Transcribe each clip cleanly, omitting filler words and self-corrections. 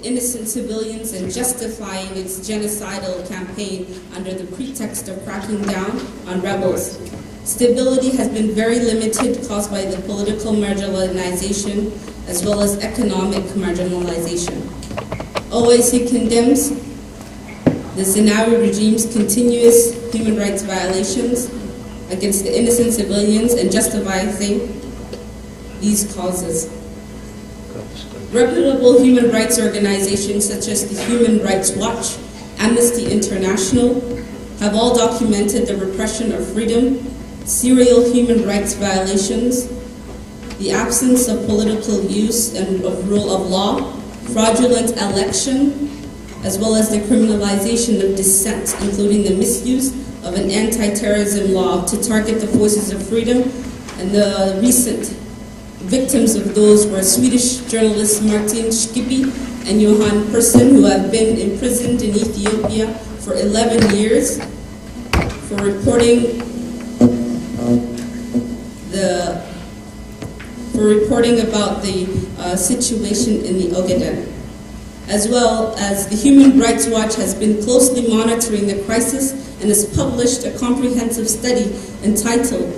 innocent civilians and justifying its genocidal campaign under the pretext of cracking down on rebels. Stability has been very limited, caused by the political marginalization as well as economic marginalization. OYSU condemns the Zenawi regime's continuous human rights violations against the innocent civilians and justifying these causes. Reputable human rights organizations such as the Human Rights Watch, Amnesty International have all documented the repression of freedom, serial human rights violations, the absence of political use and of rule of law, fraudulent election, as well as the criminalization of dissent, including the misuse of an anti-terrorism law to target the voices of freedom. And the recent victims of those were Swedish journalists Martin Schippi and Johan Persson, who have been imprisoned in Ethiopia for 11 years for reporting about the situation in the Ogaden. As well as the Human Rights Watch has been closely monitoring the crisis and has published a comprehensive study entitled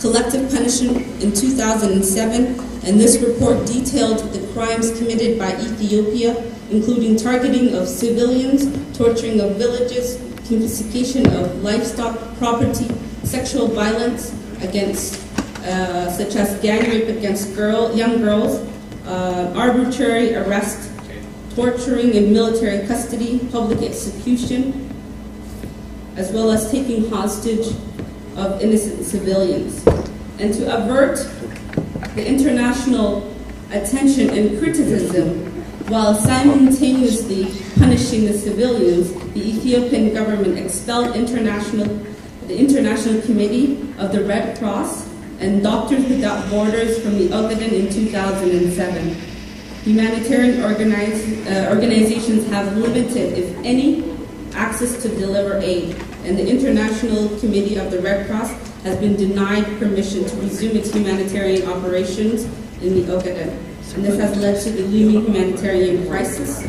Collective Punishment in 2007, and this report detailed the crimes committed by Ethiopia, including targeting of civilians, torturing of villages, confiscation of livestock, property, sexual violence against, such as gang rape against young girls, arbitrary arrest, torturing in military custody, public execution, as well as taking hostage of innocent civilians. And to avert the international attention and criticism while simultaneously punishing the civilians, the Ethiopian government expelled the International Committee of the Red Cross and Doctors Without Borders from the Ogaden in 2007. Humanitarian organizations have limited, if any, access to deliver aid, and the International Committee of the Red Cross has been denied permission to resume its humanitarian operations in the Ogaden. And this has led to the looming humanitarian crisis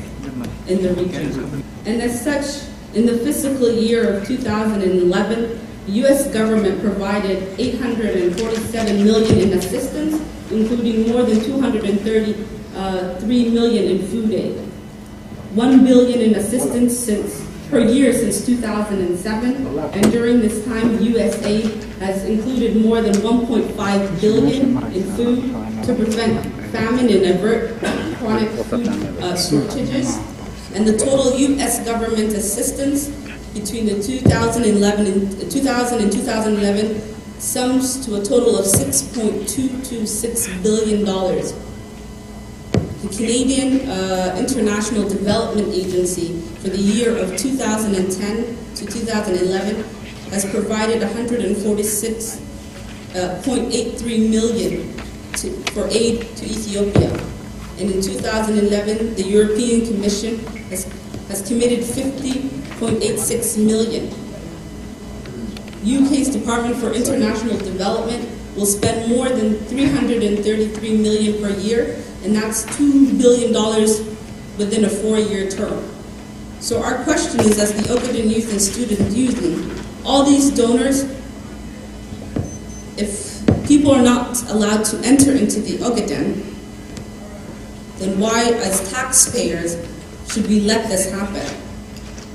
in the region. And as such, in the fiscal year of 2011, the U.S. government provided $847 million in assistance, including more than $233 million in food aid, $1 billion in assistance per year since 2007, and during this time, USA has included more than $1.5 billion in food to prevent famine and avert chronic food shortages. And the total U.S. government assistance between the 2000 and 2011 sums to a total of $6.226 billion. The Canadian International Development Agency for the year of 2010 to 2011 has provided $146.83 million for aid to Ethiopia. And in 2011, the European Commission has committed $50.86 million. UK's Department for International Development will spend more than $333 million per year, and that's $2 billion within a 4-year term. So our question is, as the Ogaden Youth and Student Union, all these donors, if people are not allowed to enter into the Ogaden, then why, as taxpayers, should we let this happen?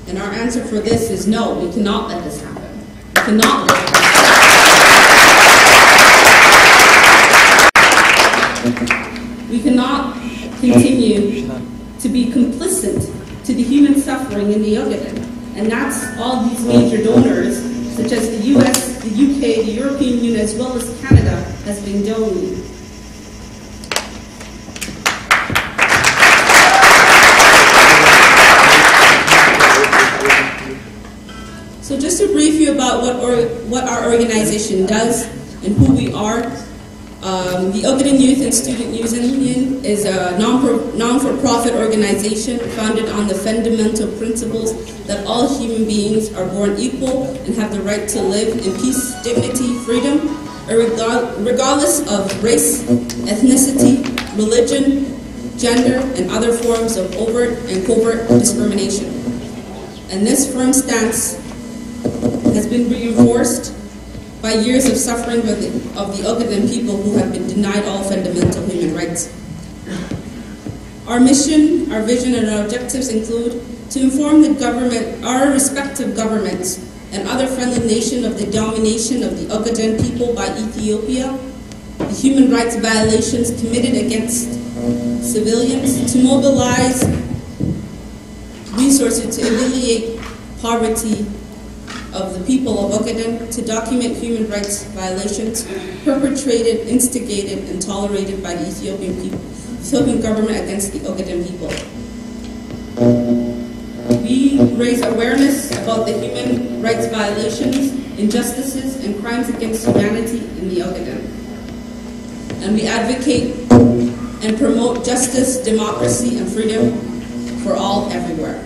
And our answer for this is no, we cannot let this happen. We cannot let this happen. We cannot continue to be complicit to the human suffering in the Ogaden. And that's all these major donors, such as the US, the UK, the European Union, as well as Canada, has been donating. So just to brief you about what our organization does and who we are, the Ogaden Youth and Student Union is a non-for-profit organization founded on the fundamental principles that all human beings are born equal and have the right to live in peace, dignity, freedom, regardless of race, ethnicity, religion, gender, and other forms of overt and covert discrimination. And this firm stance has been reinforced by years of suffering of the Ogaden people who have been denied all fundamental human rights. Our mission, our vision, and our objectives include to inform the government, our respective governments, and other friendly nations of the domination of the Ogaden people by Ethiopia, the human rights violations committed against civilians, to mobilize resources to alleviate poverty of the people of Ogaden, to document human rights violations perpetrated, instigated, and tolerated by the Ethiopian government against the Ogaden people. We raise awareness about the human rights violations, injustices, and crimes against humanity in the Ogaden. And we advocate and promote justice, democracy, and freedom for all everywhere.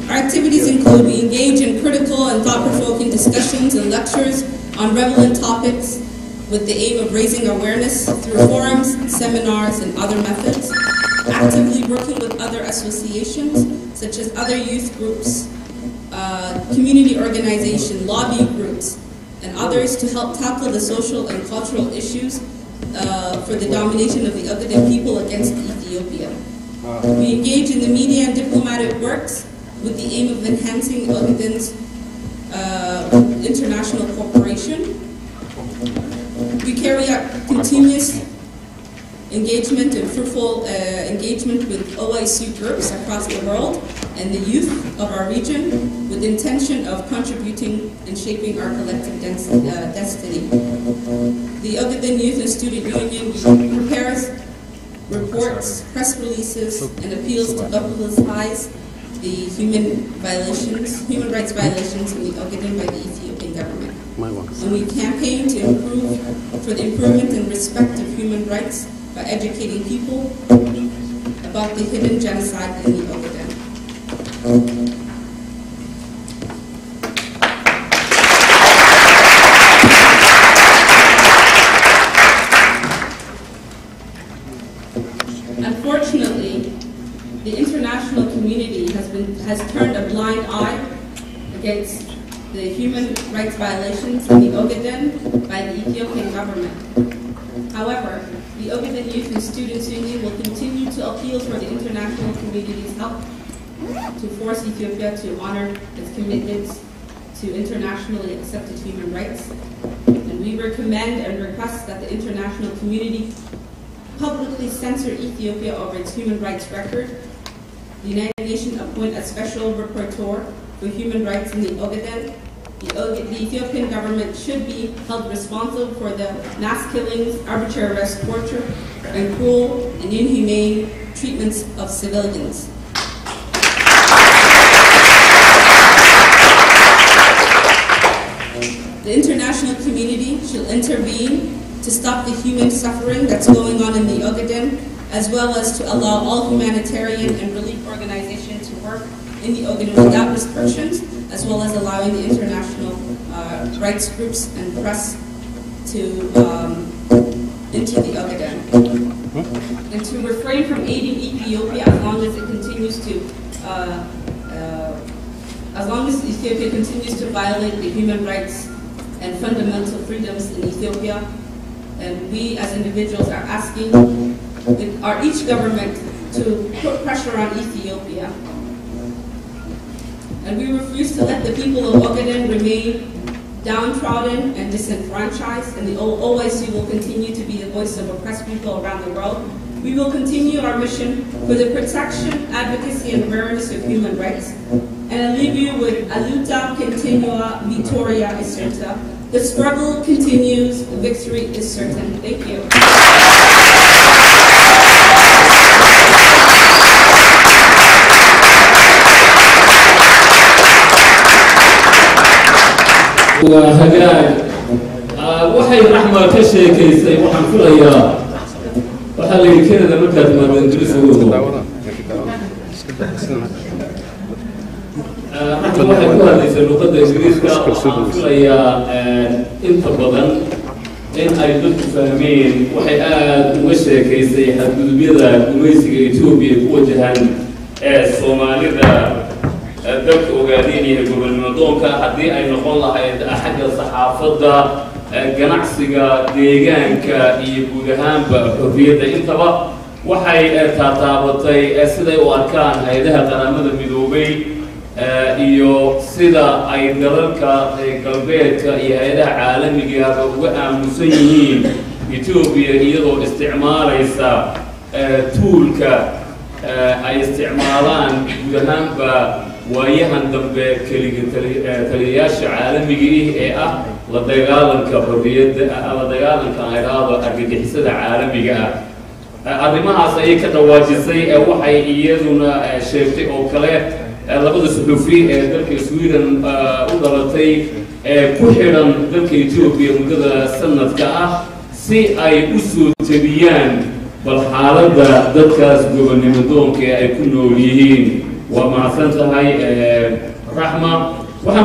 Our activities include we engage in critical and thought-provoking discussions and lectures on relevant topics with the aim of raising awareness through forums, seminars, and other methods, actively working with other associations such as other youth groups, community organizations, lobby groups, and others to help tackle the social and cultural issues for the domination of the Ogaden people against Ethiopia. We engage in the media and diplomatic works with the aim of enhancing Ogaden's international cooperation. We carry out continuous engagement and fruitful engagement with OYSU groups across the world and the youth of our region with the intention of contributing and shaping our collective destiny. The Ogaden Youth and Student Union prepares reports, press releases, and appeals to publicize the human rights violations in the Ogaden by the Ethiopian government. And we campaign to for the improvement and respect of human rights by educating people about the hidden genocide in the Ogaden. Unfortunately, the international community has turned a blind eye against the human rights violations in the Ogaden by the Ethiopian government. However, the Ogaden Youth and Students Union will continue to appeal for the international community's help to force Ethiopia to honor its commitments to internationally accepted human rights. And we recommend and request that the international community publicly censor Ethiopia over its human rights record. The United Nations appoint a special rapporteur for human rights in the Ogaden. The Ethiopian government should be held responsible for the mass killings, arbitrary arrest, torture, and cruel and inhumane treatments of civilians. The international community should intervene to stop the human suffering that's going on in the Ogaden, as well as to allow all humanitarian and relief organizations to work in the Ogaden without restrictions, as well as allowing the international rights groups and press to into the Ogaden. And to refrain from aiding Ethiopia as long as it continues to Ethiopia continues to violate the human rights and fundamental freedoms in Ethiopia. And we as individuals are asking each government to put pressure on Ethiopia. And we refuse to let the people of Ogaden remain downtrodden and disenfranchised, and the OYSU will continue to be the voice of oppressed people around the world. We will continue our mission for the protection, advocacy, and awareness of human rights. And I leave you with a luta continua, vittoria è certa. The struggle continues, the victory is certain. Thank you. waxay raxma ka sheekaysay waxaan filayaa waxa la yiri Kenya markaad maadeen Ingiriis ugu waxay ku hadlaysaa luqadda ingiriiska waxaan filayaa inta badan in ay dadku fahmeen waxay aad uga sheekaysay xadgudubyada gumaysiga Ethiopia ku wajahan Soomaalida dalka Ogaden iyo gobolnimo doonka haddii ay noqon lahayd xagga saxaafadda ganacsiga deegaanka iyo guud ahaanba xorriyadda intaba waxay taataabatay siday u arkaan hay'adaha qaramada midoobay iyo sida ay dalalka galbeedka iyo hay'adaha caalamiga ah uga aamusan yihiin Ethiopia iyadoo isticmaalaysa toolka ay isticmaalaan guud ahaanba waayahan dambe keliya taliyayaasha caalamiga ah la dagaalanka xorriyadda la dagaalanka ayraado argagixisada caalamiga arrimahaas ay ka dhawaajisay waxay iyaduna sheegtay oo kale labada suxufi ee dalka Sweden u dhalatay ku xiran dalka Ethiopia muddada sanadka ah si ay u soo tabiyaan bal xaaladda dadkaas gobolnimo doonka ay ku nool yihiin ومع سنتهاي رحمة